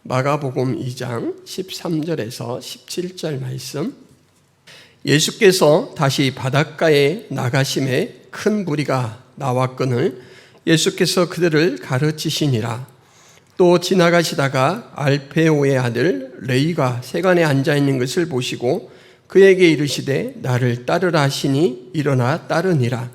마가복음 2장 13절에서 17절 말씀. 예수께서 다시 바닷가에 나가심에 큰 무리가 나왔거늘 예수께서 그들을 가르치시니라. 또 지나가시다가 알페오의 아들 레위가 세관에 앉아있는 것을 보시고 그에게 이르시되 나를 따르라 하시니 일어나 따르니라.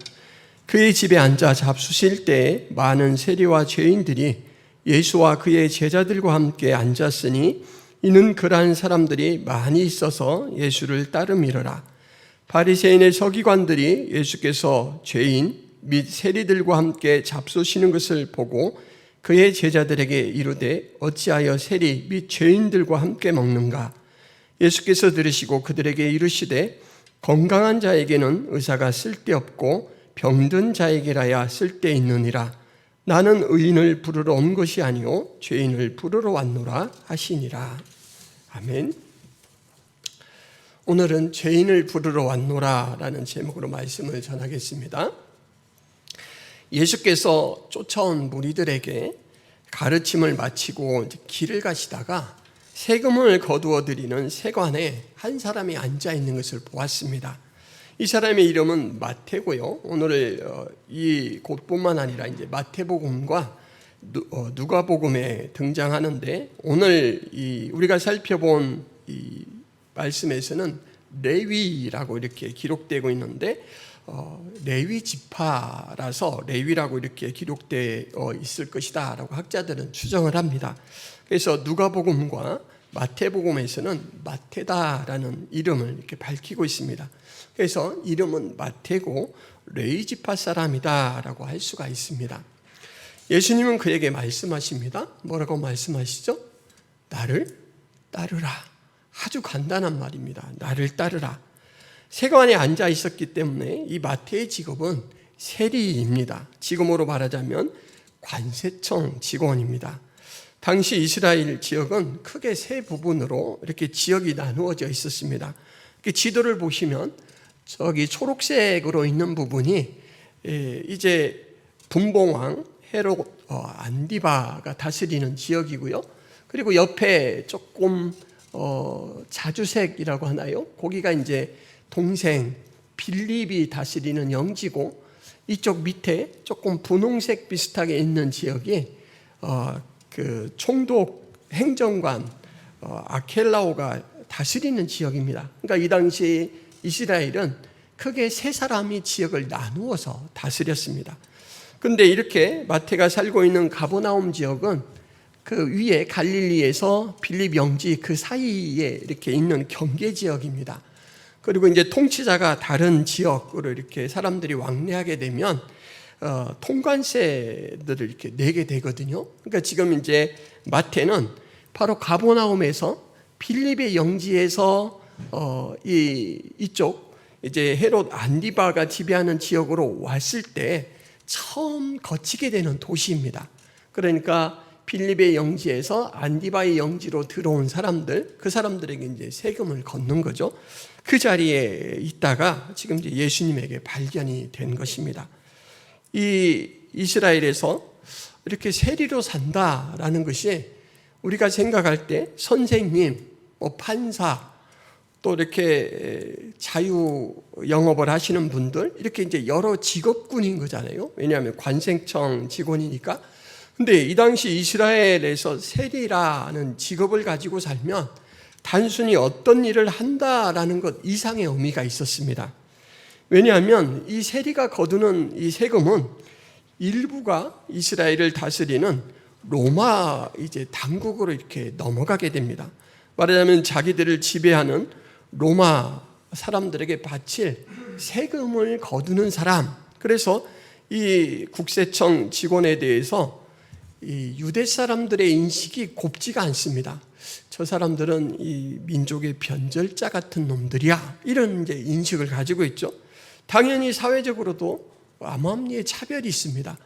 그의 집에 앉아 잡수실 때에 많은 세리와 죄인들이 예수와 그의 제자들과 함께 앉았으니 이는 그러한 사람들이 많이 있어서 예수를 따름이러라. 바리새인의 서기관들이 예수께서 죄인 및 세리들과 함께 잡수시는 것을 보고 그의 제자들에게 이르되 어찌하여 세리 및 죄인들과 함께 먹는가? 예수께서 들으시고 그들에게 이르시되 건강한 자에게는 의사가 쓸데없고 병든 자에게라야 쓸데있느니라. 나는 의인을 부르러 온 것이 아니요 죄인을 부르러 왔노라 하시니라. 아멘. 오늘은 죄인을 부르러 왔노라 라는 제목으로 말씀을 전하겠습니다. 예수께서 쫓아온 무리들에게 가르침을 마치고 길을 가시다가 세금을 거두어 드리는 세관에 한 사람이 앉아 있는 것을 보았습니다. 이 사람의 이름은 마태고요. 오늘 이 곳뿐만 아니라 이제 마태복음과 누가복음에 등장하는데 오늘 우리가 살펴본 이 말씀에서는 레위라고 이렇게 기록되고 있는데 레위 지파라서 레위라고 이렇게 기록되어 있을 것이다라고 학자들은 추정을 합니다. 그래서 누가복음과 마태복음에서는 마태다라는 이름을 이렇게 밝히고 있습니다. 그래서 이름은 마태고 레위 지파 사람이다라고 할 수가 있습니다. 예수님은 그에게 말씀하십니다. 뭐라고 말씀하시죠? 나를 따르라. 아주 간단한 말입니다. 나를 따르라. 세관에 앉아 있었기 때문에 이 마태의 직업은 세리입니다. 지금으로 말하자면 관세청 직원입니다. 당시 이스라엘 지역은 크게 세 부분으로 이렇게 지역이 나누어져 있었습니다. 지도를 보시면 저기 초록색으로 있는 부분이 이제 분봉왕 헤롯 안디바가 다스리는 지역이고요. 그리고 옆에 조금 자주색이라고 하나요? 거기가 이제 동생 빌립이 다스리는 영지고 이쪽 밑에 조금 분홍색 비슷하게 있는 지역이 그 총독 행정관 아켈라오가 다스리는 지역입니다. 그러니까 이 당시 이스라엘은 크게 세 사람이 지역을 나누어서 다스렸습니다. 그런데 이렇게 마태가 살고 있는 가버나움 지역은 그 위에 갈릴리에서 빌립 영지 그 사이에 이렇게 있는 경계 지역입니다. 그리고 이제 통치자가 다른 지역으로 이렇게 사람들이 왕래하게 되면 통관세들을 이렇게 내게 되거든요. 그러니까 지금 이제 마태는 바로 가버나움에서 빌립의 영지에서 이쪽 이제 헤롯 안디바가 지배하는 지역으로 왔을 때 처음 거치게 되는 도시입니다. 그러니까 빌립의 영지에서 안디바의 영지로 들어온 사람들, 그 사람들에게 이제 세금을 걷는 거죠. 그 자리에 있다가 지금 이제 예수님에게 발견이 된 것입니다. 이 이스라엘에서 이렇게 세리로 산다라는 것이 우리가 생각할 때 선생님, 판사, 또 이렇게 자유 영업을 하시는 분들 이렇게 이제 여러 직업군인 거잖아요. 왜냐하면 관세청 직원이니까. 근데 이 당시 이스라엘에서 세리라는 직업을 가지고 살면 단순히 어떤 일을 한다라는 것 이상의 의미가 있었습니다. 왜냐하면 이 세리가 거두는 이 세금은 일부가 이스라엘을 다스리는 로마 이제 당국으로 이렇게 넘어가게 됩니다. 말하자면 자기들을 지배하는 로마 사람들에게 바칠 세금을 거두는 사람. 그래서 이 국세청 직원에 대해서 이 유대 사람들의 인식이 곱지가 않습니다. 저 사람들은 이 민족의 변절자 같은 놈들이야. 이런 이제 인식을 가지고 있죠. 당연히 사회적으로도 암암리의 차별이 있습니다.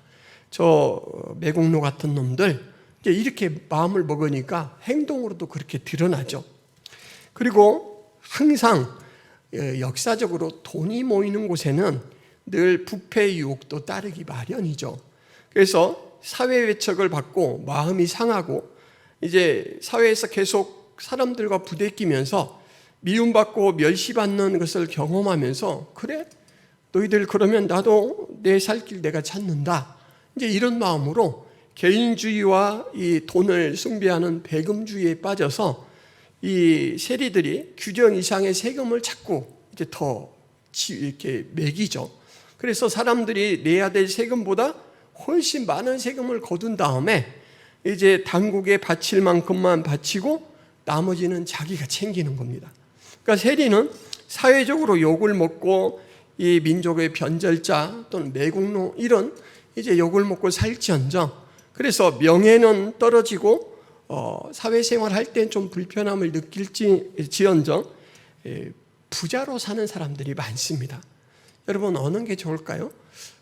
저 매국노 같은 놈들 이렇게 마음을 먹으니까 행동으로도 그렇게 드러나죠. 그리고 항상 역사적으로 돈이 모이는 곳에는 늘 부패 유혹도 따르기 마련이죠. 그래서 사회 외척을 받고 마음이 상하고 이제 사회에서 계속 사람들과 부대끼면서 미움받고 멸시받는 것을 경험하면서, 그래? 너희들 그러면 나도 내 살 길 내가 찾는다. 이제 이런 마음으로 개인주의와 이 돈을 숭배하는 배금주의에 빠져서 이 세리들이 규정 이상의 세금을 자꾸 이제 더 이렇게 매기죠. 그래서 사람들이 내야 될 세금보다 훨씬 많은 세금을 거둔 다음에 이제 당국에 바칠 만큼만 바치고 나머지는 자기가 챙기는 겁니다. 그러니까 세리는 사회적으로 욕을 먹고 이 민족의 변절자 또는 매국노 이런 이제 욕을 먹고 살지언정, 그래서 명예는 떨어지고 사회생활 할 땐 좀 불편함을 느낄지언정 부자로 사는 사람들이 많습니다. 여러분, 어느 게 좋을까요?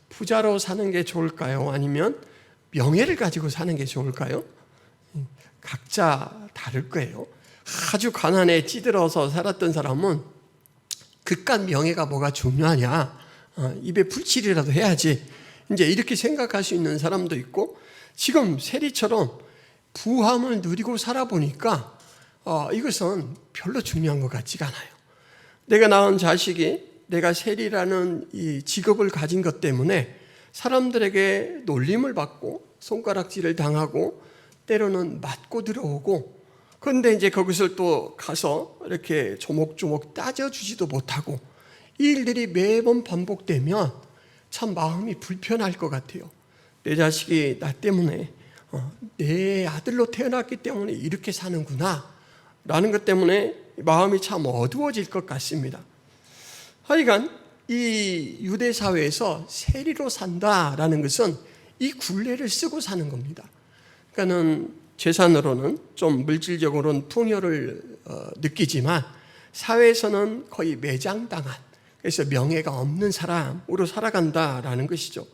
부자로 사는 게 좋을까요? 아니면 명예를 가지고 사는 게 좋을까요? 각자 다를 거예요. 아주 가난에 찌들어서 살았던 사람은 그깟 명예가 뭐가 중요하냐, 입에 불칠이라도 해야지, 이제 이렇게 생각할 수 있는 사람도 있고, 지금 세리처럼 부함을 누리고 살아보니까 이것은 별로 중요한 것 같지가 않아요. 내가 낳은 자식이 내가 세리라는 이 직업을 가진 것 때문에 사람들에게 놀림을 받고 손가락질을 당하고 때로는 맞고 들어오고, 그런데 이제 그것을 또 가서 이렇게 조목조목 따져주지도 못하고 이 일들이 매번 반복되면 참 마음이 불편할 것 같아요. 내 자식이 나 때문에 내 아들로 태어났기 때문에 이렇게 사는구나 라는 것 때문에 마음이 참 어두워질 것 같습니다. 하여간 이 유대 사회에서 세리로 산다라는 것은 이 굴레를 쓰고 사는 겁니다. 그러니까는 재산으로는 좀 물질적으로는 풍요를 느끼지만 사회에서는 거의 매장당한, 그래서 명예가 없는 사람으로 살아간다라는 것이죠.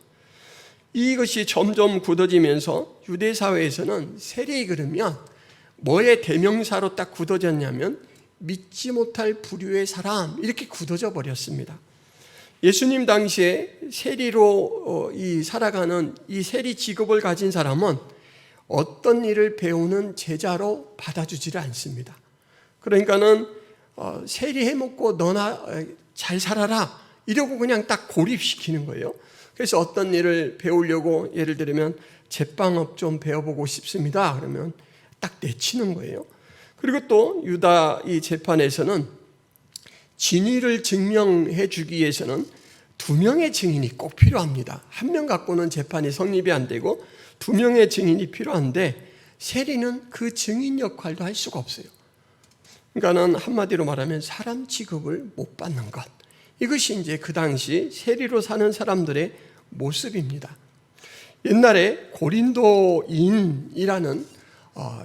이것이 점점 굳어지면서 유대 사회에서는 세리 그러면 뭐의 대명사로 딱 굳어졌냐면 믿지 못할 부류의 사람, 이렇게 굳어져 버렸습니다. 예수님 당시에 세리로 살아가는 이 세리 직업을 가진 사람은 어떤 일을 배우는 제자로 받아주지를 않습니다. 그러니까는 세리 해먹고 너나 잘 살아라 이러고 그냥 딱 고립시키는 거예요. 그래서 어떤 일을 배우려고, 예를 들면 제빵업 좀 배워보고 싶습니다 그러면 딱 내치는 거예요. 그리고 또 유다 이 재판에서는 진위를 증명해 주기 위해서는 2명의 증인이 꼭 필요합니다. 1명 갖고는 재판이 성립이 안 되고 2명의 증인이 필요한데 세리는 그 증인 역할도 할 수가 없어요. 그러니까는 한마디로 말하면 사람 취급을 못 받는 것. 이것이 이제 그 당시 세리로 사는 사람들의 모습입니다. 옛날에 고린도인이라는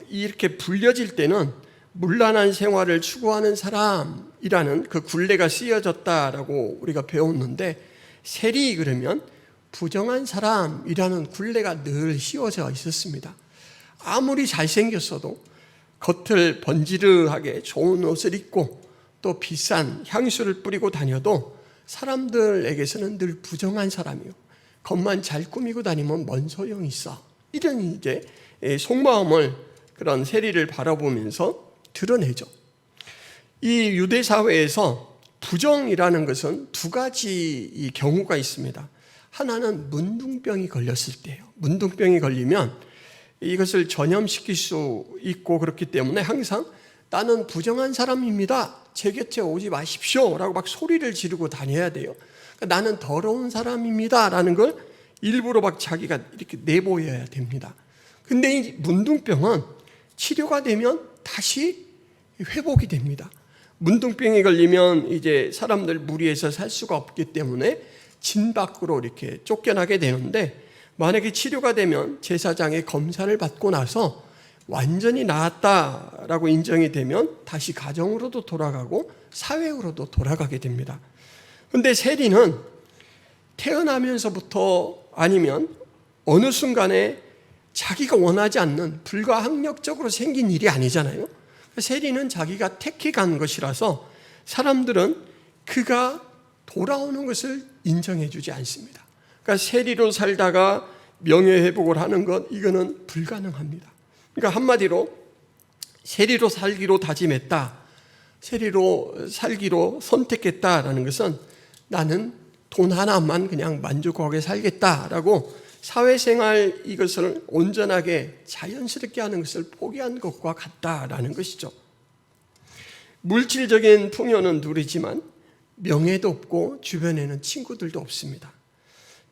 이렇게 불려질 때는 문란한 생활을 추구하는 사람이라는 그 굴레가 쓰여졌다라고 우리가 배웠는데, 세리 그러면 부정한 사람이라는 굴레가 늘 씌워져 있었습니다. 아무리 잘생겼어도 겉을 번지르하게 좋은 옷을 입고 또 비싼 향수를 뿌리고 다녀도 사람들에게서는 늘 부정한 사람이요, 겉만 잘 꾸미고 다니면 뭔 소용이 있어, 이런 이제 속마음을 그런 세리를 바라보면서 드러내죠. 이 유대 사회에서 부정이라는 것은 2가지 경우가 있습니다. 하나는 문둥병이 걸렸을 때예요. 문둥병이 걸리면 이것을 전염시킬 수 있고, 그렇기 때문에 항상 나는 부정한 사람입니다, 제 곁에 오지 마십시오 라고 막 소리를 지르고 다녀야 돼요. 그러니까 나는 더러운 사람입니다 라는 걸 일부러 막 자기가 이렇게 내보여야 됩니다. 근데 이 문둥병은 치료가 되면 다시 회복이 됩니다. 문둥병이 걸리면 이제 사람들 무리해서 살 수가 없기 때문에 진 밖으로 이렇게 쫓겨나게 되는데, 만약에 치료가 되면 제사장의 검사를 받고 나서 완전히 나았다라고 인정이 되면 다시 가정으로도 돌아가고 사회로도 돌아가게 됩니다. 그런데 세리는 태어나면서부터 아니면 어느 순간에 자기가 원하지 않는 불가항력적으로 생긴 일이 아니잖아요. 세리는 자기가 택해간 것이라서 사람들은 그가 돌아오는 것을 인정해 주지 않습니다. 그러니까 세리로 살다가 명예회복을 하는 것, 이거는 불가능합니다. 그러니까 한마디로 세리로 살기로 다짐했다, 세리로 살기로 선택했다라는 것은 나는 돈 하나만 그냥 만족하게 살겠다라고 사회생활 이것을 온전하게 자연스럽게 하는 것을 포기한 것과 같다라는 것이죠. 물질적인 풍요는 누리지만 명예도 없고 주변에는 친구들도 없습니다.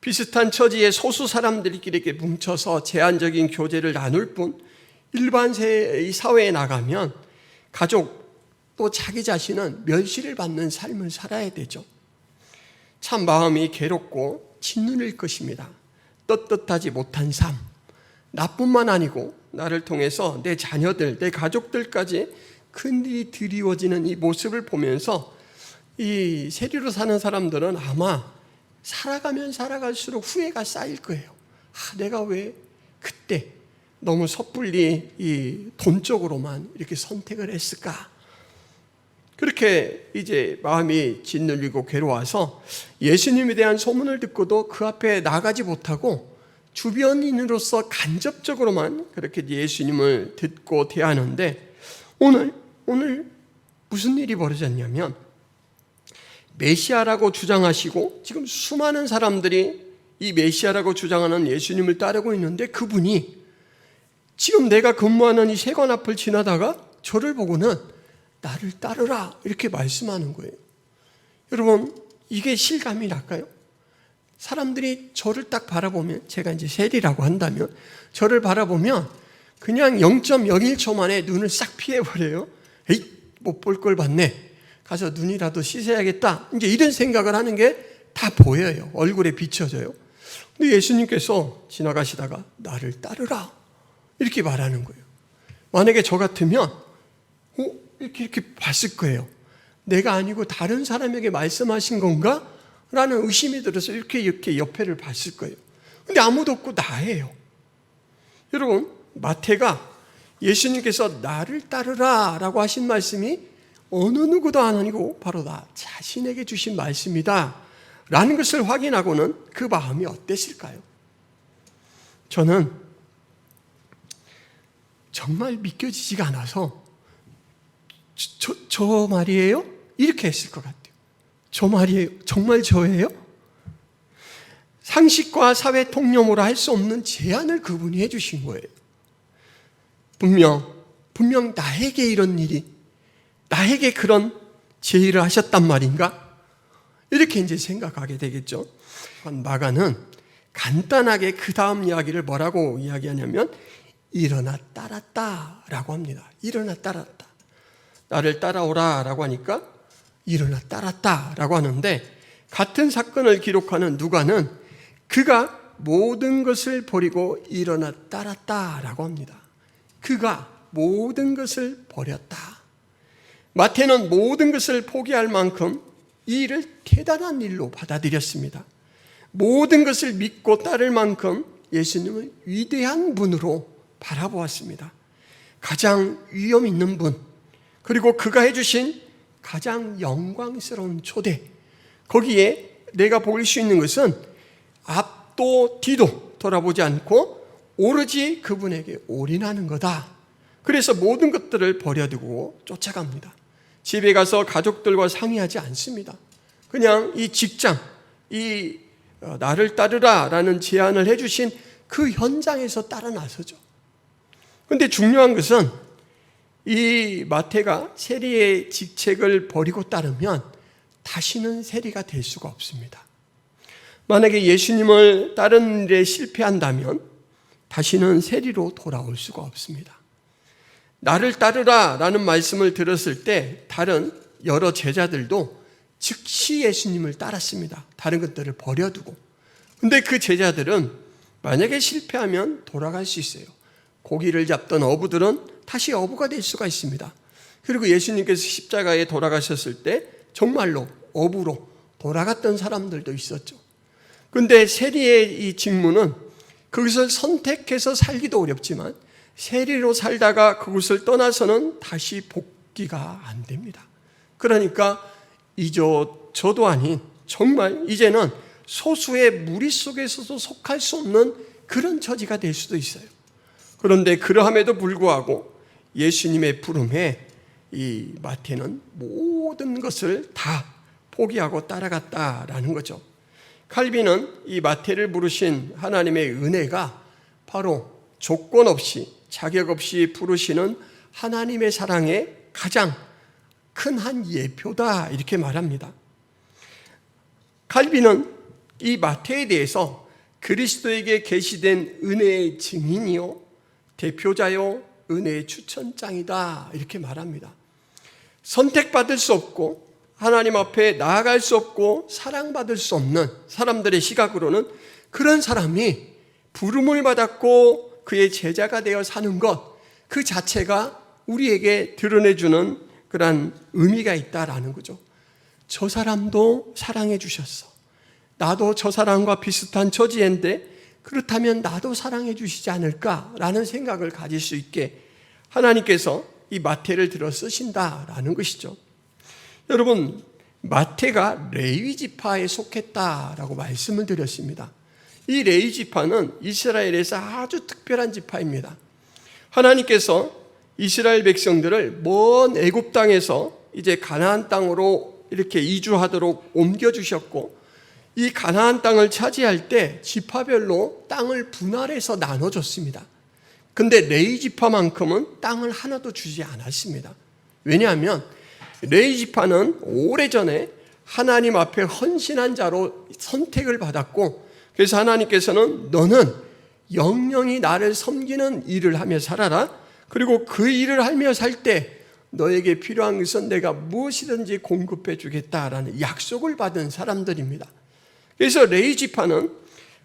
비슷한 처지의 소수 사람들끼리 이렇게 뭉쳐서 제한적인 교제를 나눌 뿐 일반 사회에 나가면 가족 또 자기 자신은 멸시를 받는 삶을 살아야 되죠. 참 마음이 괴롭고 짓눌릴 것입니다. 떳떳하지 못한 삶, 나뿐만 아니고 나를 통해서 내 자녀들, 내 가족들까지 큰일이 드리워지는 이 모습을 보면서 이 세리로 사는 사람들은 아마 살아가면 살아갈수록 후회가 쌓일 거예요. 내가 왜 그때 너무 섣불리 이 돈 쪽으로만 이렇게 선택을 했을까? 그렇게 이제 마음이 짓눌리고 괴로워서 예수님에 대한 소문을 듣고도 그 앞에 나가지 못하고 주변인으로서 간접적으로만 그렇게 예수님을 듣고 대하는데 오늘 무슨 일이 벌어졌냐면 메시아라고 주장하시고 지금 수많은 사람들이 이 메시아라고 주장하는 예수님을 따르고 있는데 그분이 지금 내가 근무하는 이 세관 앞을 지나다가 저를 보고는 나를 따르라 이렇게 말씀하는 거예요. 여러분, 이게 실감이 날까요? 사람들이 저를 딱 바라보면, 제가 이제 세리라고 한다면 저를 바라보면 그냥 0.01초 만에 눈을 싹 피해버려요. 에이, 못 볼 걸 봤네, 가서 눈이라도 씻어야겠다, 이제 이런 생각을 하는 게 다 보여요. 얼굴에 비춰져요. 근데 예수님께서 지나가시다가 나를 따르라 이렇게 말하는 거예요. 만약에 저 같으면 이렇게 봤을 거예요. 내가 아니고 다른 사람에게 말씀하신 건가? 라는 의심이 들어서 이렇게 옆에를 봤을 거예요. 근데 아무도 없고 나예요. 여러분, 마태가 예수님께서 나를 따르라 라고 하신 말씀이 어느 누구도 아니고 바로 나 자신에게 주신 말씀이다 라는 것을 확인하고는 그 마음이 어땠을까요? 저는 정말 믿겨지지가 않아서 저 말이에요? 이렇게 했을 것 같아요. 저 말이에요? 정말 저예요? 상식과 사회 통념으로 할 수 없는 제안을 그분이 해주신 거예요. 분명 나에게 이런 일이, 나에게 그런 제의를 하셨단 말인가? 이렇게 이제 생각하게 되겠죠. 마가는 간단하게 그 다음 이야기를 뭐라고 이야기하냐면 일어나 따랐다라고 합니다. 일어나 따랐다. 나를 따라오라 라고 하니까 일어나 따랐다 라고 하는데, 같은 사건을 기록하는 누가는 그가 모든 것을 버리고 일어나 따랐다 라고 합니다. 그가 모든 것을 버렸다. 마태는 모든 것을 포기할 만큼 이 일을 대단한 일로 받아들였습니다. 모든 것을 믿고 따를 만큼 예수님을 위대한 분으로 바라보았습니다. 가장 위험 있는 분, 그리고 그가 해주신 가장 영광스러운 초대, 거기에 내가 볼 수 있는 것은 앞도 뒤도 돌아보지 않고 오로지 그분에게 올인하는 거다. 그래서 모든 것들을 버려두고 쫓아갑니다. 집에 가서 가족들과 상의하지 않습니다. 그냥 이 직장, 이 나를 따르라 라는 제안을 해주신 그 현장에서 따라 나서죠. 그런데 중요한 것은 이 마태가 세리의 직책을 버리고 따르면 다시는 세리가 될 수가 없습니다. 만약에 예수님을 따르는 일에 실패한다면 다시는 세리로 돌아올 수가 없습니다. 나를 따르라 라는 말씀을 들었을 때 다른 여러 제자들도 즉시 예수님을 따랐습니다. 다른 것들을 버려두고. 근데 그 제자들은 만약에 실패하면 돌아갈 수 있어요. 고기를 잡던 어부들은 다시 어부가 될 수가 있습니다. 그리고 예수님께서 십자가에 돌아가셨을 때 정말로 어부로 돌아갔던 사람들도 있었죠. 그런데 세리의 이 직무는 그것을 선택해서 살기도 어렵지만 세리로 살다가 그곳을 떠나서는 다시 복귀가 안 됩니다. 그러니까 저도 아닌 정말 이제는 소수의 무리 속에서도 속할 수 없는 그런 처지가 될 수도 있어요. 그런데 그러함에도 불구하고 예수님의 부름에 이 마태는 모든 것을 다 포기하고 따라갔다라는 거죠. 칼빈은 이 마태를 부르신 하나님의 은혜가 바로 조건 없이 자격 없이 부르시는 하나님의 사랑의 가장 큰 한 예표다 이렇게 말합니다. 칼빈은 이 마태에 대해서 그리스도에게 계시된 은혜의 증인이요 대표자요 은혜의 추천장이다 이렇게 말합니다. 선택받을 수 없고 하나님 앞에 나아갈 수 없고 사랑받을 수 없는 사람들의 시각으로는 그런 사람이 부름을 받았고 그의 제자가 되어 사는 것 그 자체가 우리에게 드러내주는 그런 의미가 있다라는 거죠. 저 사람도 사랑해 주셨어. 나도 저 사람과 비슷한 처지인데 그렇다면 나도 사랑해 주시지 않을까라는 생각을 가질 수 있게 하나님께서 이 마태를 들어 쓰신다라는 것이죠. 여러분, 마태가 레위 지파에 속했다라고 말씀을 드렸습니다. 이 레위 지파는 이스라엘에서 아주 특별한 지파입니다. 하나님께서 이스라엘 백성들을 먼 애굽 땅에서 이제 가나안 땅으로 이렇게 이주하도록 옮겨주셨고 이 가나안 땅을 차지할 때 지파별로 땅을 분할해서 나눠줬습니다. 근데 레위 지파만큼은 땅을 하나도 주지 않았습니다. 왜냐하면 레위 지파는 오래전에 하나님 앞에 헌신한 자로 선택을 받았고 그래서 하나님께서는 너는 영영이 나를 섬기는 일을 하며 살아라. 그리고 그 일을 하며 살 때 너에게 필요한 것은 내가 무엇이든지 공급해 주겠다라는 약속을 받은 사람들입니다. 그래서 레위 지파는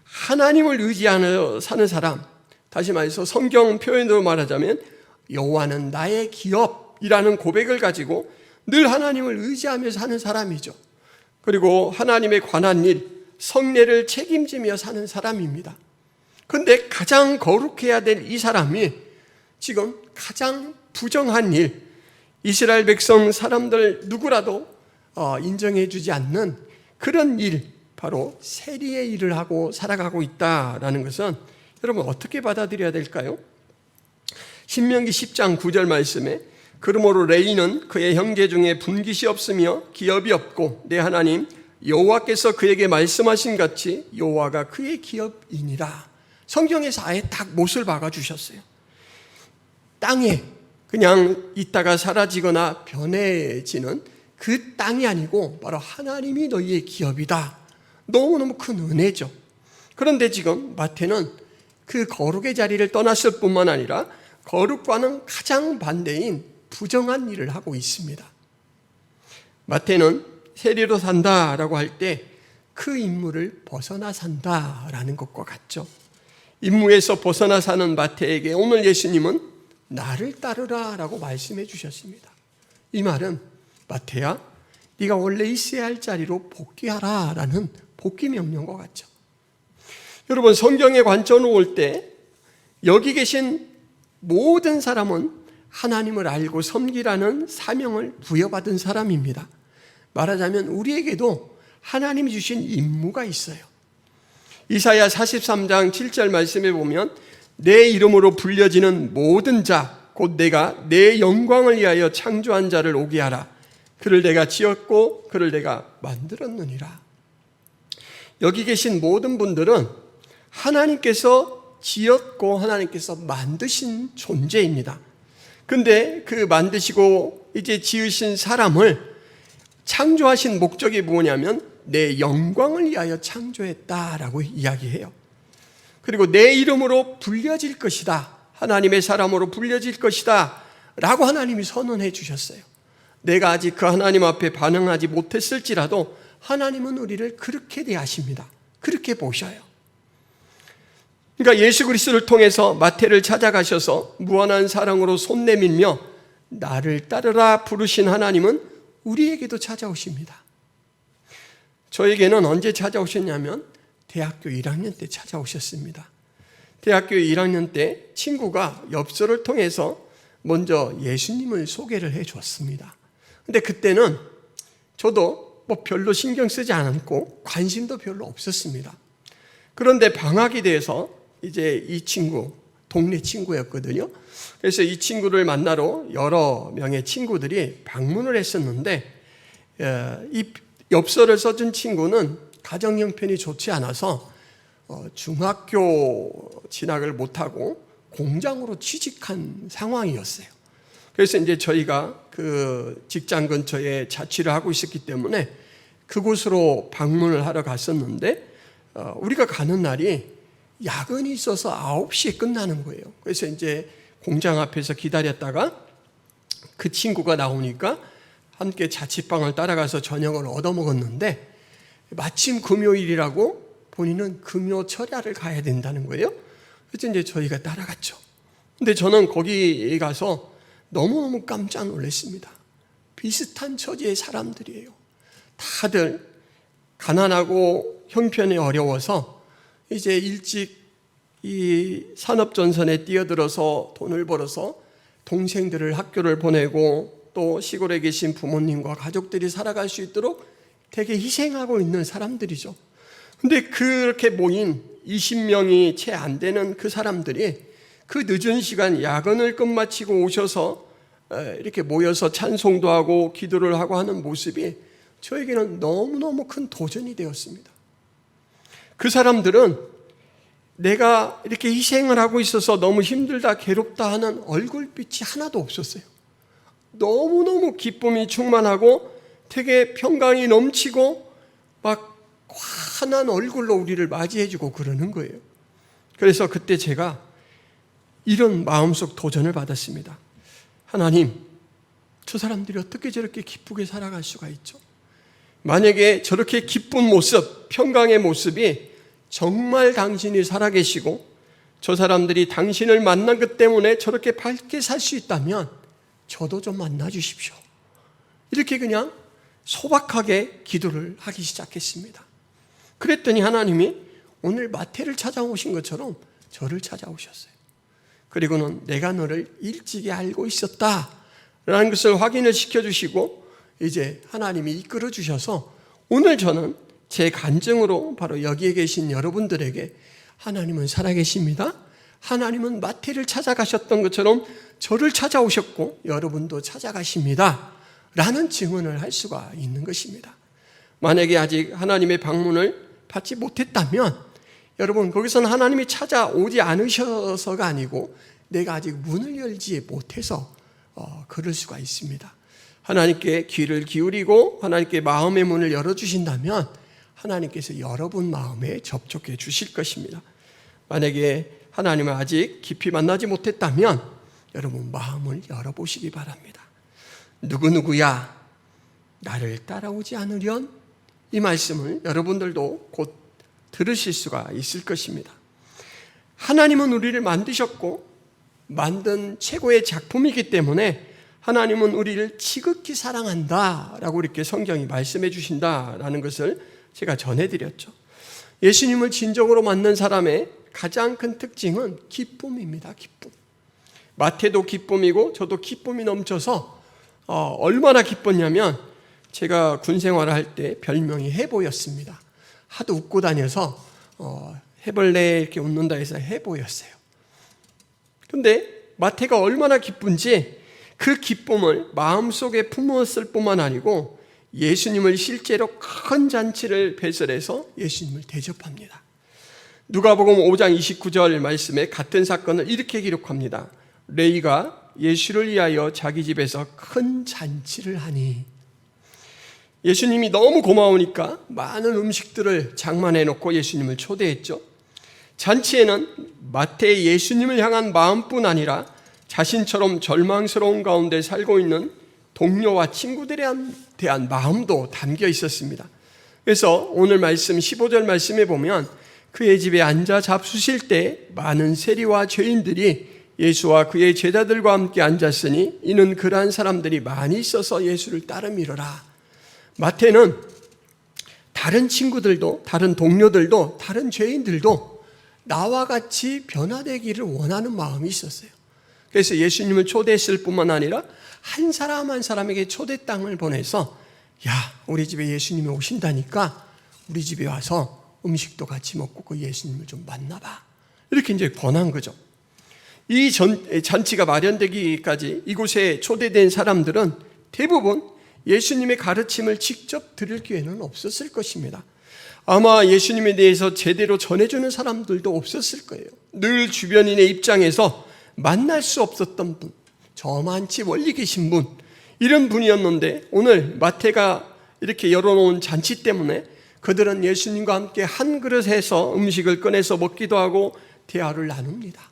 하나님을 의지하며 사는 사람, 다시 말해서 성경 표현으로 말하자면 여호와는 나의 기업이라는 고백을 가지고 늘 하나님을 의지하며 사는 사람이죠. 그리고 하나님에 관한 일, 성례를 책임지며 사는 사람입니다. 그런데 가장 거룩해야 될 이 사람이 지금 가장 부정한 일, 이스라엘 백성 사람들 누구라도 인정해 주지 않는 그런 일, 바로 세리의 일을 하고 살아가고 있다라는 것은 여러분 어떻게 받아들여야 될까요? 신명기 10장 9절 말씀에 그러므로 레위는 그의 형제 중에 분깃이 없으며 기업이 없고 내 하나님 여호와께서 그에게 말씀하신 같이 여호와가 그의 기업이니라. 성경에서 아예 딱 못을 박아주셨어요. 땅에 그냥 있다가 사라지거나 변해지는 그 땅이 아니고 바로 하나님이 너희의 기업이다. 너무너무 큰 은혜죠. 그런데 지금 마태는 그 거룩의 자리를 떠났을 뿐만 아니라 거룩과는 가장 반대인 부정한 일을 하고 있습니다. 마태는 세리로 산다라고 할 때 그 임무를 벗어나 산다라는 것과 같죠. 임무에서 벗어나 사는 마태에게 오늘 예수님은 나를 따르라 라고 말씀해 주셨습니다. 이 말은 마태야 네가 원래 있어야 할 자리로 복귀하라 라는 복귀 명령과 같죠. 여러분 성경의 관점으로 볼 때 여기 계신 모든 사람은 하나님을 알고 섬기라는 사명을 부여받은 사람입니다. 말하자면 우리에게도 하나님이 주신 임무가 있어요. 이사야 43장 7절 말씀에 보면 내 이름으로 불려지는 모든 자 곧 내가 내 영광을 위하여 창조한 자를 오게 하라. 그를 내가 지었고 그를 내가 만들었느니라. 여기 계신 모든 분들은 하나님께서 지었고 하나님께서 만드신 존재입니다. 근데 그 만드시고 이제 지으신 사람을 창조하신 목적이 뭐냐면 내 영광을 위하여 창조했다라고 이야기해요. 그리고 내 이름으로 불려질 것이다. 하나님의 사람으로 불려질 것이다 라고 하나님이 선언해 주셨어요. 내가 아직 그 하나님 앞에 반응하지 못했을지라도 하나님은 우리를 그렇게 대하십니다. 그렇게 보셔요. 그러니까 예수 그리스도를 통해서 마태를 찾아가셔서 무한한 사랑으로 손 내밀며 나를 따르라 부르신 하나님은 우리에게도 찾아오십니다. 저에게는 언제 찾아오셨냐면 대학교 1학년 때 찾아오셨습니다. 대학교 1학년 때 친구가 엽서를 통해서 먼저 예수님을 소개를 해 줬습니다. 근데 그때는 저도 별로 신경 쓰지 않았고 관심도 별로 없었습니다. 그런데 방학이 돼서 이제 이 친구 동네 친구였거든요. 그래서 이 친구를 만나러 여러 명의 친구들이 방문을 했었는데 이 엽서를 써준 친구는 가정 형편이 좋지 않아서 중학교 진학을 못하고 공장으로 취직한 상황이었어요. 그래서 이제 저희가 그 직장 근처에 자취를 하고 있었기 때문에 그곳으로 방문을 하러 갔었는데 우리가 가는 날이 야근이 있어서 9시에 끝나는 거예요. 그래서 이제 공장 앞에서 기다렸다가 그 친구가 나오니까 함께 자취방을 따라가서 저녁을 얻어먹었는데 마침 금요일이라고 본인은 금요 철야를 가야 된다는 거예요. 그래서 이제 저희가 따라갔죠. 근데 저는 거기 가서 너무너무 깜짝 놀랐습니다. 비슷한 처지의 사람들이에요. 다들 가난하고 형편이 어려워서 이제 일찍 이 산업전선에 뛰어들어서 돈을 벌어서 동생들을 학교를 보내고 또 시골에 계신 부모님과 가족들이 살아갈 수 있도록 되게 희생하고 있는 사람들이죠. 근데 그렇게 모인 20명이 채 안 되는 그 사람들이 그 늦은 시간 야근을 끝마치고 오셔서 이렇게 모여서 찬송도 하고 기도를 하고 하는 모습이 저에게는 너무너무 큰 도전이 되었습니다. 그 사람들은 내가 이렇게 희생을 하고 있어서 너무 힘들다 괴롭다 하는 얼굴빛이 하나도 없었어요. 너무너무 기쁨이 충만하고 되게 평강이 넘치고 막 환한 얼굴로 우리를 맞이해주고 그러는 거예요. 그래서 그때 제가 이런 마음속 도전을 받았습니다. 하나님, 저 사람들이 어떻게 저렇게 기쁘게 살아갈 수가 있죠? 만약에 저렇게 기쁜 모습, 평강의 모습이 정말 당신이 살아계시고 저 사람들이 당신을 만난 것 때문에 저렇게 밝게 살 수 있다면 저도 좀 만나주십시오. 이렇게 그냥 소박하게 기도를 하기 시작했습니다. 그랬더니 하나님이 오늘 마태를 찾아오신 것처럼 저를 찾아오셨어요. 그리고는 내가 너를 일찍이 알고 있었다라는 것을 확인을 시켜주시고 이제 하나님이 이끌어 주셔서 오늘 저는 제 간증으로 바로 여기에 계신 여러분들에게 하나님은 살아계십니다. 하나님은 마태를 찾아가셨던 것처럼 저를 찾아오셨고 여러분도 찾아가십니다. 라는 증언을 할 수가 있는 것입니다. 만약에 아직 하나님의 방문을 받지 못했다면 여러분 거기서는 하나님이 찾아오지 않으셔서가 아니고 내가 아직 문을 열지 못해서 그럴 수가 있습니다. 하나님께 귀를 기울이고 하나님께 마음의 문을 열어주신다면 하나님께서 여러분 마음에 접촉해 주실 것입니다. 만약에 하나님을 아직 깊이 만나지 못했다면 여러분 마음을 열어보시기 바랍니다. 누구누구야 나를 따라오지 않으련? 이 말씀을 여러분들도 곧 들으실 수가 있을 것입니다. 하나님은 우리를 만드셨고 만든 최고의 작품이기 때문에 하나님은 우리를 지극히 사랑한다라고 이렇게 성경이 말씀해 주신다라는 것을 제가 전해드렸죠. 예수님을 진정으로 만난 사람의 가장 큰 특징은 기쁨입니다. 기쁨. 마태도 기쁨이고 저도 기쁨이 넘쳐서 얼마나 기뻤냐면 제가 군 생활을 할 때 별명이 해보였습니다. 하도 웃고 다녀서 해벌레 이렇게 웃는다 해서 해보였어요. 근데 마태가 얼마나 기쁜지 그 기쁨을 마음속에 품었을 뿐만 아니고 예수님을 실제로 큰 잔치를 배설해서 예수님을 대접합니다. 누가복음 5장 29절 말씀에 같은 사건을 이렇게 기록합니다. 레위가 예수를 위하여 자기 집에서 큰 잔치를 하니 예수님이 너무 고마우니까 많은 음식들을 장만해 놓고 예수님을 초대했죠. 잔치에는 마태의 예수님을 향한 마음뿐 아니라 자신처럼 절망스러운 가운데 살고 있는 동료와 친구들에 대한 마음도 담겨 있었습니다. 그래서 오늘 말씀 15절 말씀에 보면 그의 집에 앉아 잡수실 때 많은 세리와 죄인들이 예수와 그의 제자들과 함께 앉았으니 이는 그러한 사람들이 많이 있어서 예수를 따르미러라. 마태는 다른 친구들도 다른 동료들도 다른 죄인들도 나와 같이 변화되기를 원하는 마음이 있었어요. 그래서 예수님을 초대했을 뿐만 아니라 한 사람 한 사람에게 초대장을 보내서 야 우리 집에 예수님이 오신다니까 우리 집에 와서 음식도 같이 먹고 그 예수님을 좀 만나봐 이렇게 이제 권한 거죠. 이 잔치가 마련되기까지 이곳에 초대된 사람들은 대부분 예수님의 가르침을 직접 들을 기회는 없었을 것입니다. 아마 예수님에 대해서 제대로 전해주는 사람들도 없었을 거예요. 늘 주변인의 입장에서 만날 수 없었던 분, 저만치 멀리 계신 분, 이런 분이었는데 오늘 마태가 이렇게 열어놓은 잔치 때문에 그들은 예수님과 함께 한 그릇에서 음식을 꺼내서 먹기도 하고 대화를 나눕니다.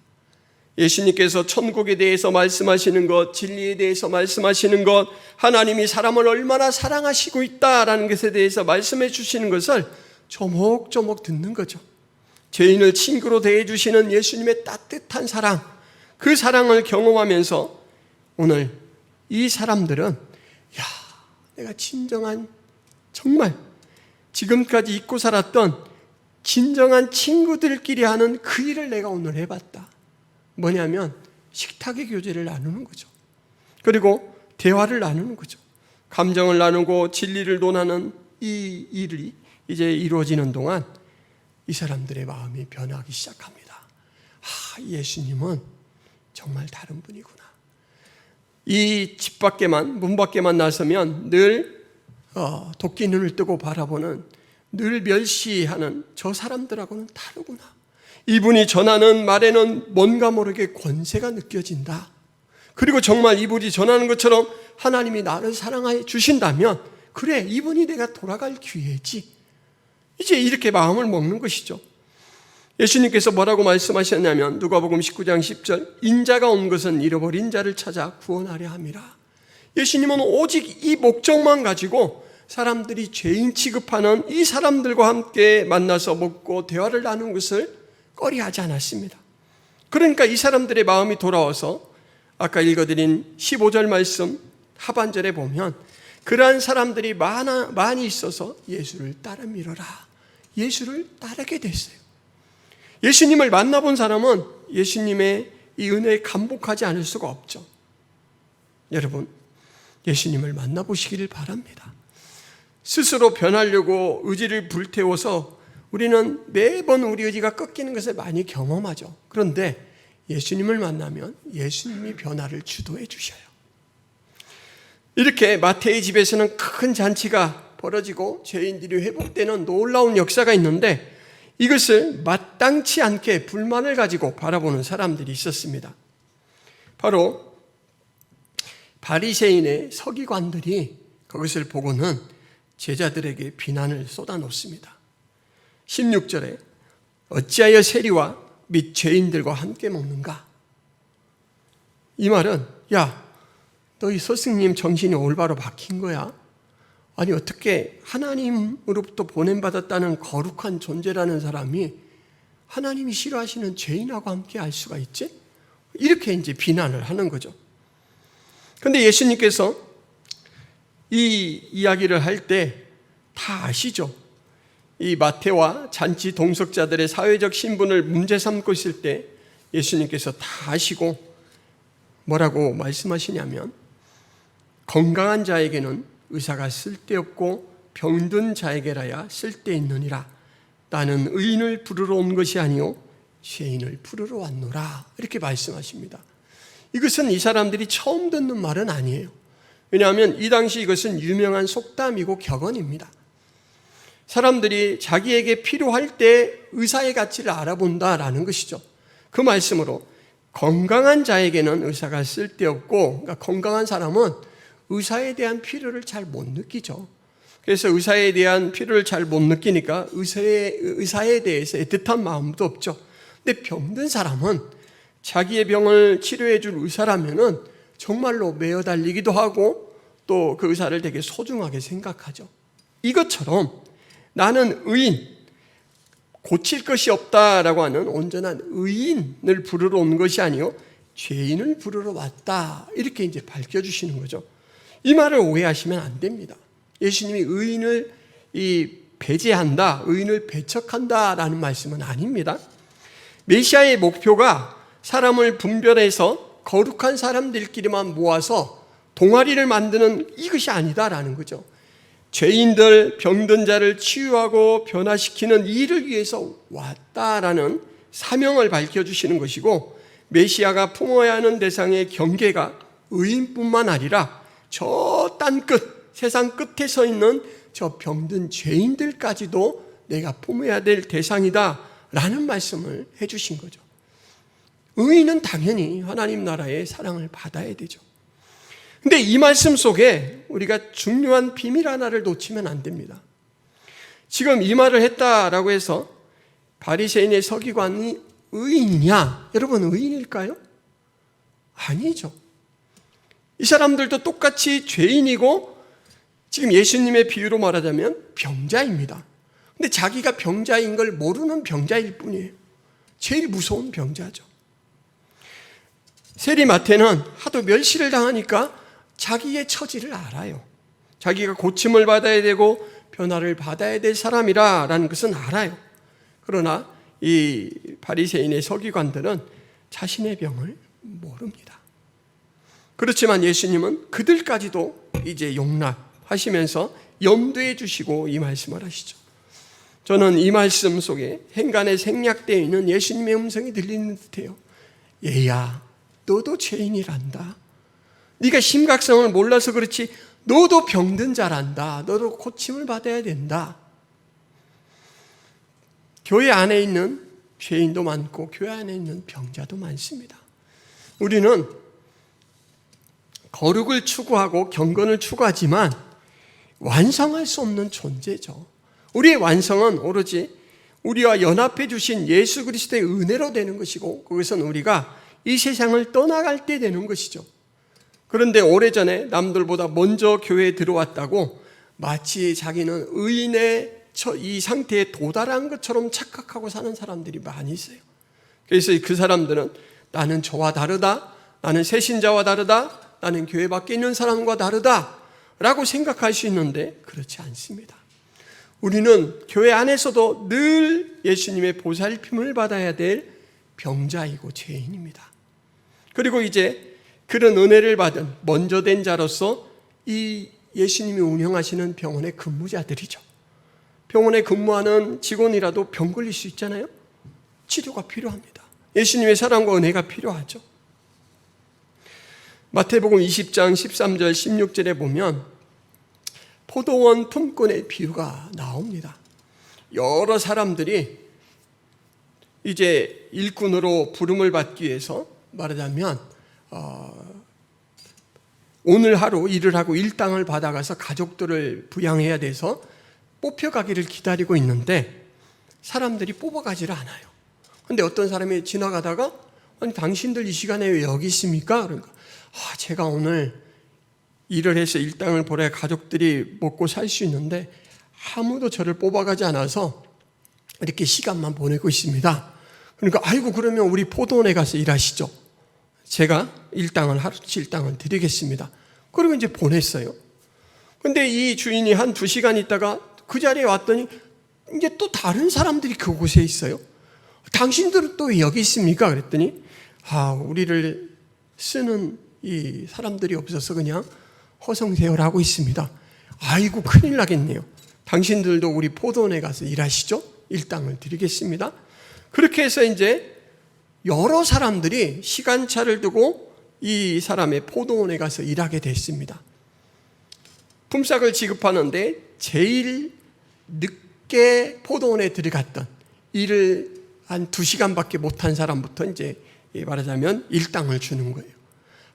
예수님께서 천국에 대해서 말씀하시는 것, 진리에 대해서 말씀하시는 것, 하나님이 사람을 얼마나 사랑하시고 있다라는 것에 대해서 말씀해 주시는 것을 조목조목 듣는 거죠. 죄인을 친구로 대해주시는 예수님의 따뜻한 사랑, 그 사랑을 경험하면서 오늘 이 사람들은 내가 진정한, 정말 지금까지 잊고 살았던 진정한 친구들끼리 하는 그 일을 내가 오늘 해봤다. 뭐냐면 식탁의 교제를 나누는 거죠. 그리고 대화를 나누는 거죠. 감정을 나누고 진리를 논하는 이 일이 이제 이루어지는 동안 이 사람들의 마음이 변하기 시작합니다. 예수님은 정말 다른 분이구나. 이 집 밖에만, 문 밖에만 나서면 늘 도끼 눈을 뜨고 바라보는, 늘 멸시하는 저 사람들하고는 다르구나. 이분이 전하는 말에는 뭔가 모르게 권세가 느껴진다. 그리고 정말 이분이 전하는 것처럼 하나님이 나를 사랑해 주신다면, 그래, 이분이 내가 돌아갈 기회지. 이제 이렇게 마음을 먹는 것이죠. 예수님께서 뭐라고 말씀하셨냐면 누가복음 19장 10절, 인자가 온 것은 잃어버린 자를 찾아 구원하려 함이라. 예수님은 오직 이 목적만 가지고 사람들이 죄인 취급하는 이 사람들과 함께 만나서 먹고 대화를 나누는 것을 꺼리하지 않았습니다. 그러니까 이 사람들의 마음이 돌아와서 아까 읽어드린 15절 말씀 하반절에 보면 그러한 사람들이 많이 있어서 예수를 따라 밀어라. 예수를 따르게 됐어요. 예수님을 만나본 사람은 예수님의 이 은혜에 감복하지 않을 수가 없죠. 여러분, 예수님을 만나보시기를 바랍니다. 스스로 변하려고 의지를 불태워서 우리는 매번 우리 의지가 꺾이는 것을 많이 경험하죠. 그런데 예수님을 만나면 예수님이 변화를 주도해 주셔요. 이렇게 마태의 집에서는 큰 잔치가 벌어지고 죄인들이 회복되는 놀라운 역사가 있는데 이것을 마땅치 않게 불만을 가지고 바라보는 사람들이 있었습니다. 바로 바리새인의 서기관들이 그것을 보고는 제자들에게 비난을 쏟아놓습니다. 16절에 어찌하여 세리와 및 죄인들과 함께 먹는가? 이 말은 너희 스승님 정신이 올바로 박힌 거야? 아니 어떻게 하나님으로부터 보냄받았다는 거룩한 존재라는 사람이 하나님이 싫어하시는 죄인하고 함께 할 수가 있지? 이렇게 이제 비난을 하는 거죠. 그런데 예수님께서 이 이야기를 할 때 다 아시죠? 이 마태와 잔치 동석자들의 사회적 신분을 문제 삼고 있을 때 예수님께서 다 아시고 뭐라고 말씀하시냐면 건강한 자에게는 의사가 쓸데없고 병든 자에게라야 쓸데있느니라. 나는 의인을 부르러 온 것이 아니요 죄인을 부르러 왔노라. 이렇게 말씀하십니다. 이것은 이 사람들이 처음 듣는 말은 아니에요. 왜냐하면 이 당시 이것은 유명한 속담이고 격언입니다. 사람들이 자기에게 필요할 때 의사의 가치를 알아본다라는 것이죠. 그 말씀으로 건강한 자에게는 의사가 쓸데없고, 그러니까 건강한 사람은 의사에 대한 필요를 잘 못 느끼죠. 그래서 의사에 대한 필요를 잘 못 느끼니까 의사에 대해서 애틋한 마음도 없죠. 근데 병든 사람은 자기의 병을 치료해 줄 의사라면은 정말로 매어 달리기도 하고 또 그 의사를 되게 소중하게 생각하죠. 이것처럼 나는 의인, 고칠 것이 없다라고 하는 온전한 의인을 부르러 온 것이 아니요 죄인을 부르러 왔다. 이렇게 이제 밝혀주시는 거죠. 이 말을 오해하시면 안 됩니다. 예수님이 의인을 배제한다, 의인을 배척한다라는 말씀은 아닙니다. 메시아의 목표가 사람을 분별해서 거룩한 사람들끼리만 모아서 동아리를 만드는 이것이 아니다라는 거죠. 죄인들, 병든 자를 치유하고 변화시키는 일을 위해서 왔다라는 사명을 밝혀주시는 것이고 메시아가 품어야 하는 대상의 경계가 의인뿐만 아니라 저 딴 끝, 세상 끝에 서 있는 저 병든 죄인들까지도 내가 품어야 될 대상이다 라는 말씀을 해주신 거죠. 의인은 당연히 하나님 나라의 사랑을 받아야 되죠. 근데 이 말씀 속에 우리가 중요한 비밀 하나를 놓치면 안 됩니다. 지금 이 말을 했다라고 해서 바리새인의 서기관이 의인이냐? 여러분, 의인일까요? 아니죠. 이 사람들도 똑같이 죄인이고 지금 예수님의 비유로 말하자면 병자입니다. 근데 자기가 병자인 걸 모르는 병자일 뿐이에요. 제일 무서운 병자죠. 세리마태는 하도 멸시를 당하니까 자기의 처지를 알아요. 자기가 고침을 받아야 되고 변화를 받아야 될 사람이라는 것은 알아요. 그러나 이 바리새인의 서기관들은 자신의 병을 모릅니다. 그렇지만 예수님은 그들까지도 이제 용납하시면서 염두에 주시고 이 말씀을 하시죠. 저는 이 말씀 속에 행간에 생략되어 있는 예수님의 음성이 들리는 듯해요. 얘야, 너도 죄인이란다. 네가 심각성을 몰라서 그렇지 너도 병든 자란다. 너도 고침을 받아야 된다. 교회 안에 있는 죄인도 많고 교회 안에 있는 병자도 많습니다. 우리는 거룩을 추구하고 경건을 추구하지만 완성할 수 없는 존재죠. 우리의 완성은 오로지 우리와 연합해 주신 예수 그리스도의 은혜로 되는 것이고 그것은 우리가 이 세상을 떠나갈 때 되는 것이죠. 그런데 오래전에 남들보다 먼저 교회에 들어왔다고 마치 자기는 의인의 이 상태에 도달한 것처럼 착각하고 사는 사람들이 많이 있어요. 그래서 그 사람들은 나는 저와 다르다, 나는 새신자와 다르다, 나는 교회 밖에 있는 사람과 다르다 라고 생각할 수 있는데 그렇지 않습니다. 우리는 교회 안에서도 늘 예수님의 보살핌을 받아야 될 병자이고 죄인입니다. 그리고 이제 그런 은혜를 받은 먼저 된 자로서 이 예수님이 운영하시는 병원의 근무자들이죠. 병원에 근무하는 직원이라도 병 걸릴 수 있잖아요. 치료가 필요합니다. 예수님의 사랑과 은혜가 필요하죠. 마태복음 20장 13절 16절에 보면 포도원 품꾼의 비유가 나옵니다. 여러 사람들이 이제 일꾼으로 부름을 받기 위해서 말하자면 오늘 하루 일을 하고 일당을 받아가서 가족들을 부양해야 돼서 뽑혀가기를 기다리고 있는데 사람들이 뽑아가지를 않아요. 그런데 어떤 사람이 지나가다가 아니 당신들 이 시간에 왜 여기 있습니까? 그러니까 제가 오늘 일을 해서 일당을 벌어야 가족들이 먹고 살 수 있는데 아무도 저를 뽑아가지 않아서 이렇게 시간만 보내고 있습니다. 그러니까 아이고 그러면 우리 포도원에 가서 일하시죠. 제가 하루치 일당을 드리겠습니다. 그리고 이제 보냈어요. 근데 이 주인이 한 2시간 있다가 그 자리에 왔더니 이제 또 다른 사람들이 그곳에 있어요. 당신들은 또 왜 여기 있습니까? 그랬더니 우리를 쓰는 이 사람들이 없어서 그냥 허송세월 하고 있습니다. 아이고 큰일 나겠네요. 당신들도 우리 포도원에 가서 일하시죠. 일당을 드리겠습니다. 그렇게 해서 이제 여러 사람들이 시간차를 두고 이 사람의 포도원에 가서 일하게 됐습니다. 품삯을 지급하는데 제일 늦게 포도원에 들어갔던 일을 한 2시간밖에 못한 사람부터 이제 말하자면 일당을 주는 거예요.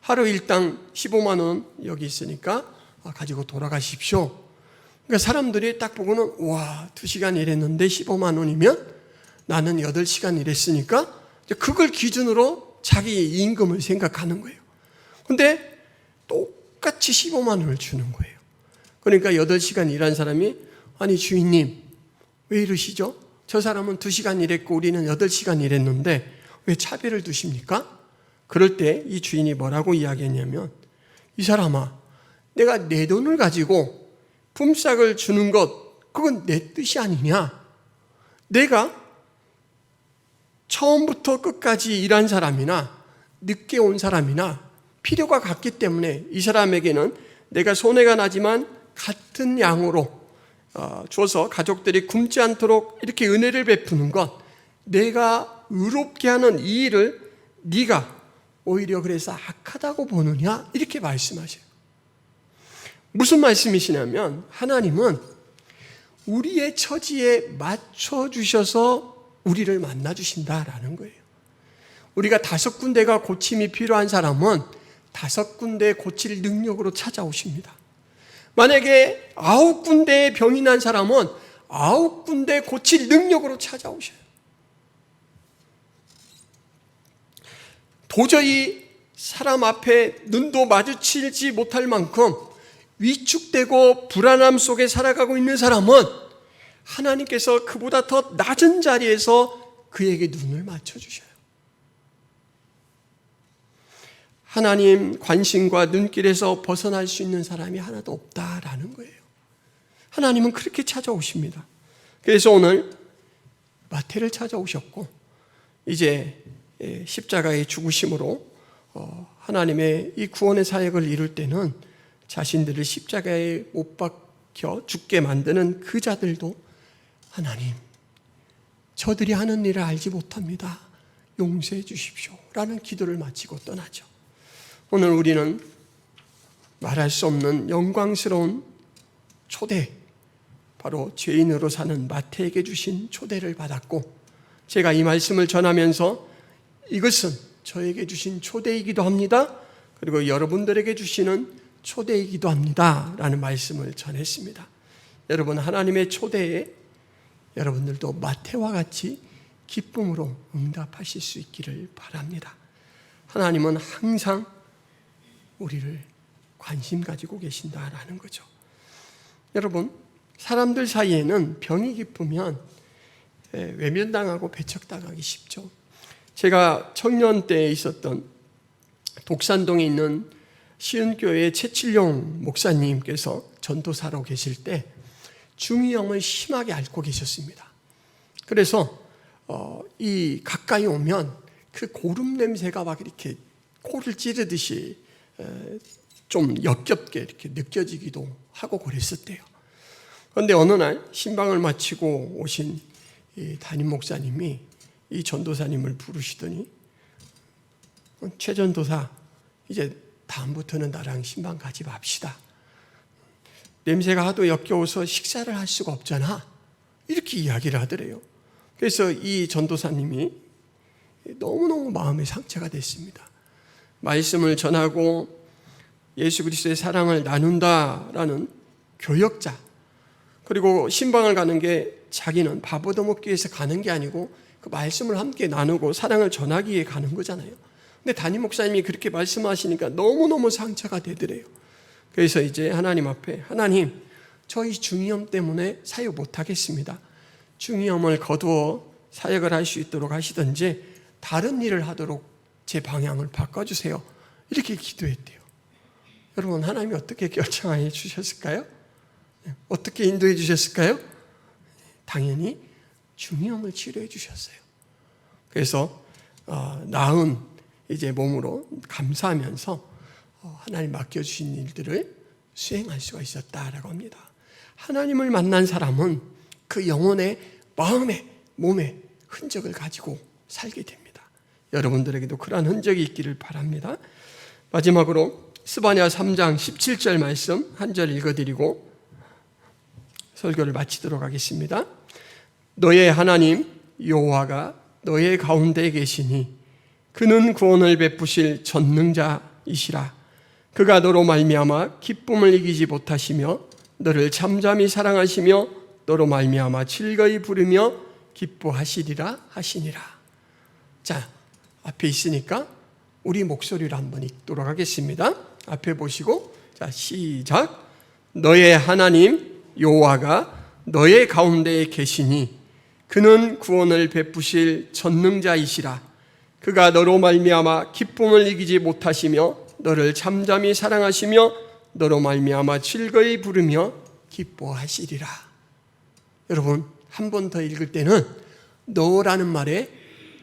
하루 일당 15만 원 여기 있으니까 가지고 돌아가십시오. 그러니까 사람들이 딱 보고는 2시간 일했는데 15만 원이면 나는 8시간 일했으니까 그걸 기준으로 자기 임금을 생각하는 거예요. 근데 똑같이 15만 원을 주는 거예요. 그러니까 8시간 일한 사람이 아니 주인님 왜 이러시죠? 저 사람은 2시간 일했고 우리는 8시간 일했는데 왜 차별을 두십니까? 그럴 때 이 주인이 뭐라고 이야기했냐면 이 사람아 내가 내 돈을 가지고 품삯을 주는 것 그건 내 뜻이 아니냐? 내가 처음부터 끝까지 일한 사람이나 늦게 온 사람이나 필요가 같기 때문에 이 사람에게는 내가 손해가 나지만 같은 양으로 줘서 가족들이 굶지 않도록 이렇게 은혜를 베푸는 것 내가 의롭게 하는 이 일을 네가 오히려 그래서 악하다고 보느냐? 이렇게 말씀하셔요. 무슨 말씀이시냐면 하나님은 우리의 처지에 맞춰주셔서 우리를 만나주신다라는 거예요. 우리가 5군데가 고침이 필요한 사람은 5군데 고칠 능력으로 찾아오십니다. 만약에 9군데에 병이 난 사람은 9군데 고칠 능력으로 찾아오셔요. 도저히 사람 앞에 눈도 마주치지 못할 만큼 위축되고 불안함 속에 살아가고 있는 사람은 하나님께서 그보다 더 낮은 자리에서 그에게 눈을 맞춰주셔요. 하나님 관심과 눈길에서 벗어날 수 있는 사람이 하나도 없다라는 거예요. 하나님은 그렇게 찾아오십니다. 그래서 오늘 마태를 찾아오셨고 이제 십자가의 죽으심으로 하나님의 이 구원의 사역을 이룰 때는 자신들을 십자가에 못 박혀 죽게 만드는 그 자들도 하나님, 저들이 하는 일을 알지 못합니다. 용서해 주십시오. 라는 기도를 마치고 떠나죠. 오늘 우리는 말할 수 없는 영광스러운 초대, 바로 죄인으로 사는 마태에게 주신 초대를 받았고, 제가 이 말씀을 전하면서 이것은 저에게 주신 초대이기도 합니다. 그리고 여러분들에게 주시는 초대이기도 합니다. 라는 말씀을 전했습니다. 여러분, 하나님의 초대에 여러분들도 마태와 같이 기쁨으로 응답하실 수 있기를 바랍니다. 하나님은 항상 우리를 관심 가지고 계신다라는 거죠. 여러분, 사람들 사이에는 병이 깊으면 외면당하고 배척당하기 쉽죠. 제가 청년 때에 있었던 독산동에 있는 시은교회의 최칠용 목사님께서 전도사로 계실 때 중이염을 심하게 앓고 계셨습니다. 그래서 이 가까이 오면 그 고름 냄새가 막 이렇게 코를 찌르듯이 좀 역겹게 이렇게 느껴지기도 하고 그랬었대요. 그런데 어느 날 신방을 마치고 오신 이 담임 목사님이 이 전도사님을 부르시더니 최 전도사, 이제 다음부터는 나랑 신방 가지 맙시다. 냄새가 하도 역겨워서 식사를 할 수가 없잖아. 이렇게 이야기를 하더래요. 그래서 이 전도사님이 너무너무 마음에 상처가 됐습니다. 말씀을 전하고 예수 그리스도의 사랑을 나눈다라는 교역자, 그리고 신방을 가는 게 자기는 밥 얻어먹기 위해서 가는 게 아니고 그 말씀을 함께 나누고 사랑을 전하기 위해 가는 거잖아요. 근데 담임 목사님이 그렇게 말씀하시니까 너무너무 상처가 되더래요. 그래서 이제 하나님 앞에, 하나님, 저희 중이염 때문에 사역 못하겠습니다. 중이염을 거두어 사역을 할 수 있도록 하시든지 다른 일을 하도록 제 방향을 바꿔주세요. 이렇게 기도했대요. 여러분, 하나님이 어떻게 결정해 주셨을까요? 어떻게 인도해 주셨을까요? 당연히 중이염을 치료해 주셨어요. 그래서 나은 이제 몸으로 감사하면서 하나님 맡겨주신 일들을 수행할 수가 있었다라고 합니다. 하나님을 만난 사람은 그 영혼의 마음에, 몸에 흔적을 가지고 살게 됩니다. 여러분들에게도 그러한 흔적이 있기를 바랍니다. 마지막으로 스바냐 3장 17절 말씀 한 절 읽어드리고 설교를 마치도록 하겠습니다. 너의 하나님 여호와가 너의 가운데 계시니 그는 구원을 베푸실 전능자이시라. 그가 너로 말미암아 기쁨을 이기지 못하시며 너를 잠잠히 사랑하시며 너로 말미암아 즐거이 부르며 기뻐하시리라 하시니라. 자, 앞에 있으니까 우리 목소리로 한번 읽도록 하겠습니다. 앞에 보시고, 자, 시작. 너의 하나님 여호와가 너의 가운데에 계시니 그는 구원을 베푸실 전능자이시라. 그가 너로 말미암아 기쁨을 이기지 못하시며 너를 잠잠히 사랑하시며 너로 말미암아 즐거이 부르며 기뻐하시리라. 여러분, 한 번 더 읽을 때는 너라는 말에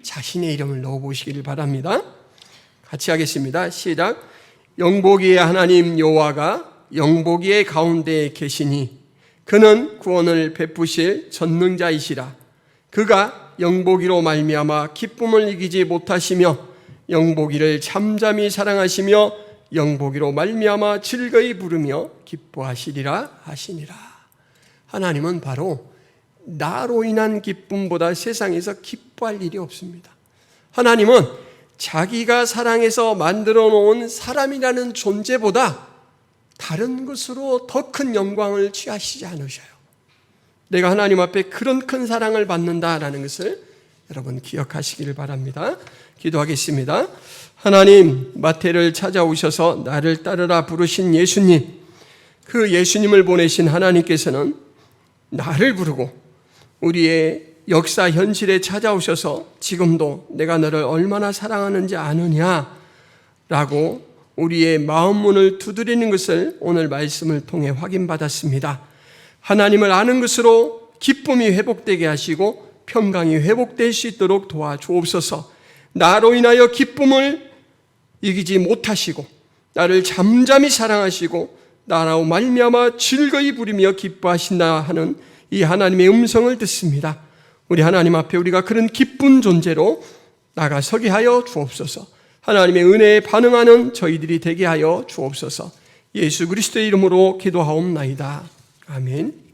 자신의 이름을 넣어보시기를 바랍니다. 같이 하겠습니다. 시작. 영복이의 하나님 여호와가 영복이의 가운데에 계시니 그는 구원을 베푸실 전능자이시라. 그가 영복이로 말미암아 기쁨을 이기지 못하시며 영복이를 잠잠히 사랑하시며 영복이로 말미암아 즐거이 부르며 기뻐하시리라 하시니라. 하나님은 바로 나로 인한 기쁨보다 세상에서 기뻐할 일이 없습니다. 하나님은 자기가 사랑해서 만들어 놓은 사람이라는 존재보다 다른 것으로 더 큰 영광을 취하시지 않으셔요. 내가 하나님 앞에 그런 큰 사랑을 받는다라는 것을 여러분 기억하시기를 바랍니다. 기도하겠습니다. 하나님, 마태를 찾아오셔서 나를 따르라 부르신 예수님, 그 예수님을 보내신 하나님께서는 나를 부르고 우리의 역사 현실에 찾아오셔서 지금도 내가 너를 얼마나 사랑하는지 아느냐라고 우리의 마음 문을 두드리는 것을 오늘 말씀을 통해 확인받았습니다. 하나님을 아는 것으로 기쁨이 회복되게 하시고 평강이 회복될 수 있도록 도와주옵소서. 나로 인하여 기쁨을 이기지 못하시고 나를 잠잠히 사랑하시고 나라고 말미암아 즐거이 부리며 기뻐하신다 하는 이 하나님의 음성을 듣습니다. 우리 하나님 앞에 우리가 그런 기쁜 존재로 나가서게 하여 주옵소서. 하나님의 은혜에 반응하는 저희들이 되게 하여 주옵소서. 예수 그리스도의 이름으로 기도하옵나이다. 아멘.